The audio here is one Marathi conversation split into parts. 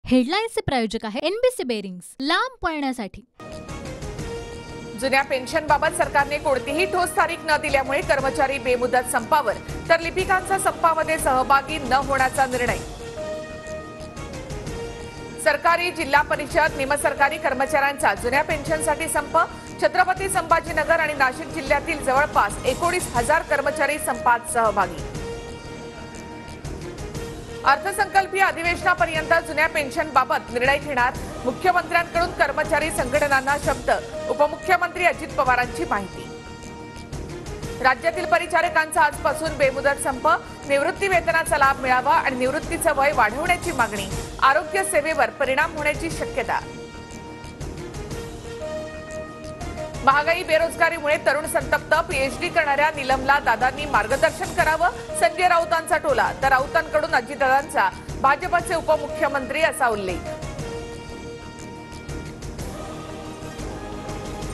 हेडलाईन्सचे प्रायोजक आहे एनबीसी बेरिंग्स, लांब पळण्यासाठी। जुन्या पेन्शनबाबत सरकारने कोणतीही ठोस तारीख न दिल्यामुळे कर्मचारी बेमुदत संपावर, तर लिपिकांचा संपामध्ये सहभागी न होण्याचा निर्णय। सरकारी, जिल्हा परिषद, निमसरकारी कर्मचाऱ्यांचा जुन्या पेन्शनसाठी संप। छत्रपती संभाजीनगर आणि नाशिक जिल्ह्यातील जवळपास 19,000 कर्मचारी संपात सहभागी। अर्थसंकल्पीय अधिवेशनापर्यंत जुन्या पेन्शनबाबत निर्णय घेणार, मुख्यमंत्र्यांकडून कर्मचारी संघटनांना शब्द। उपमुख्यमंत्री अजित पवारांची माहिती। राज्यातील परिचारकांचा आजपासून बेमुदत संप, निवृत्ती वेतनाचा लाभ मिळावा आणि निवृत्तीचं वय वाढवण्याची मागणी। आरोग्य सेवेवर परिणाम होण्याची शक्यता। महागाई, बेरोजगारीमुळे तरुण संतप्त, पीएचडी करणाऱ्या नीलमला दादांनी मार्गदर्शन करावं, संजय राऊतांचा टोला। तर राऊतांकडून अजितदादांचा भाजपचे उपमुख्यमंत्री असा उल्लेख।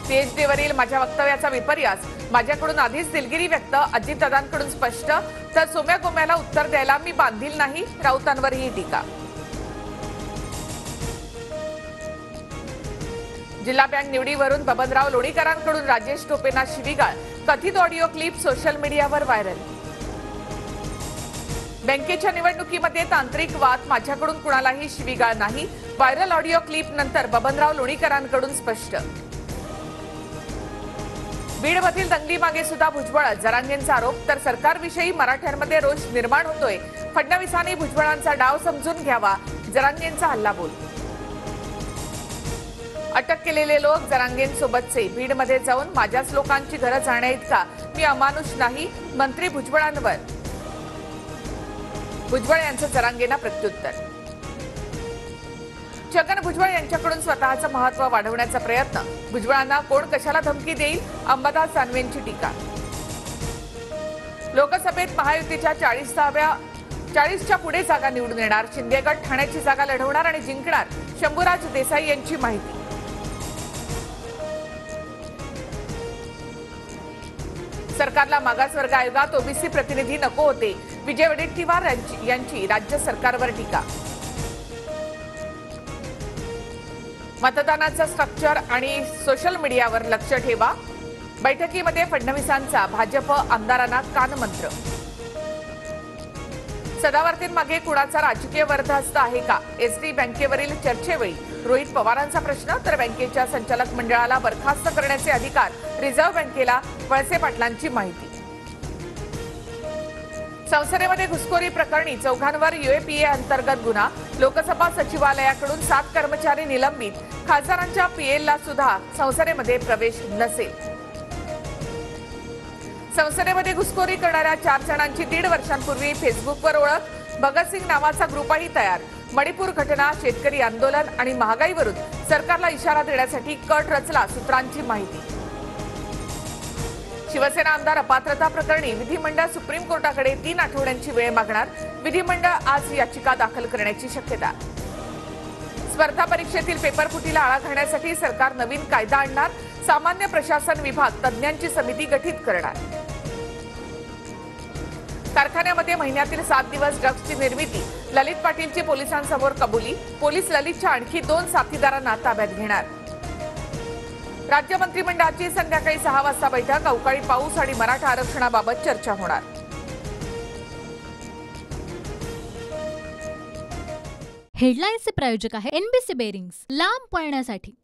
पीएचडीवरील माझ्या वक्तव्याचा विपर्यास, माझ्याकडून आधीच दिलगिरी व्यक्त, अजितदादांकडून स्पष्ट। तर सोम्या गोम्याला उत्तर द्यायला मी बांधील नाही, राऊतांवर ही टीका। जिल्हा बँक निवडीवरून बबनराव लोणीकरांकडून राजेश टोपेंना शिवीगाळ, कथित ऑडिओ क्लिप सोशल मीडियावर व्हायरल। बँकेच्या निवडणुकीमध्ये तांत्रिक वाद, माझ्याकडून कुणालाही शिवीगाळ नाही, व्हायरल ऑडिओ क्लिप नंतर बबनराव लोणीकरांकडून स्पष्ट। बीडमधील दंगलीमागे सुद्धा भुजबळ, जरांगेंचा आरोप। तर सरकारविषयी मराठ्यांमध्ये रोष निर्माण होतोय, फडणवीसांनी भुजबळांचा डाव समजून घ्यावा, जरांगेंचा हल्लाबोल। अटक केलेले लोक जरांगेंसोबतचे, बीडमध्ये जाऊन माझ्याच लोकांची घरं जाण्याइतका मी अमानुष नाही, मंत्री भुजबळांवर। भुजबळ यांचं जरांगेंना प्रत्युत्तर। छगन भुजबळ यांच्याकडून स्वतःचं महत्त्व वाढवण्याचा प्रयत्न, भुजबळांना कोण कशाला धमकी देईल, अंबादास दानवेंची टीका। लोकसभेत महायुतीच्या 40च्या पुढे जागा निवडून येणार, शिंदे गट ठाण्याची जागा लढवणार आणि जिंकणार, शंभूराज देसाई यांची माहिती। सरकारला मागासवर्ग आयोगात ओबीसी प्रतिनिधी नको होते, विजय वडेट्टीवार यांची राज्य सरकारवर टीका। मतदानाचं स्ट्रक्चर आणि सोशल मीडियावर लक्ष ठेवा, बैठकीमध्ये फडणवीसांचा भाजप आमदारांना कानमंत्र। सदावर्तींमागे कुणाचा राजकीय वर्धहस्त आहे का, एसटी बँकेवरील चर्चेवेळी रोहित पवारांचा प्रश्न। तर बँकेच्या संचालक मंडळाला बरखास्त करण्याचे अधिकार रिझर्व्ह बँकेला, वळसे पाटलांची माहिती। संसदेमध्ये घुसखोरी प्रकरणी चौघांवर यूएपीए अंतर्गत गुन्हा, लोकसभा सचिवालयाकडून 7 कर्मचारी निलंबित, खासदारांच्या पीएलला सुद्धा संसदेमध्ये प्रवेश नसेल। संसदेमध्ये घुसखोरी करणाऱ्या 4 जणांची 1.5 वर्षांपूर्वी फेसबुकवर ओळख, भगतसिंग नावाचा ग्रुपही तयार। मणिपूर घटना, शेतकरी आंदोलन आणि महागाईवरून सरकारला इशारा देण्यासाठी कट रचला, सूत्रांची माहिती। शिवसेना आमदार अपात्रता प्रकरणी विधिमंडळ सुप्रीम कोर्टाकडे 3 आठवड्यांची वेळ मागणार, विधिमंडळ आज याचिका दाखल करण्याची शक्यता। स्पर्धा परीक्षेतील पेपरफुटीला आळा घालण्यासाठी सरकार नवीन कायदा आणणार, सामान्य प्रशासन विभाग तज्ज्ञांची समिती गठीत करणार। कारखान्यामध्ये महिन्यातील 7 दिवस ड्रग्जची निर्मिती, ललित पाटीलची पोलिसांसमोर कबुली, पोलीस ललितच्या आणखी 2 साथीदारांना ताब्यात घेणार। राज्य मंत्रिमंडळाची संध्याकाळी 6 वाजता बैठक, अवकाळी पाऊस आणि मराठा आरक्षणाबाबत चर्चा होणार। हेडलाईन्सचे प्रायोजक आहे एनबीसी बेरिंग्स, लांब पळण्यासाठी।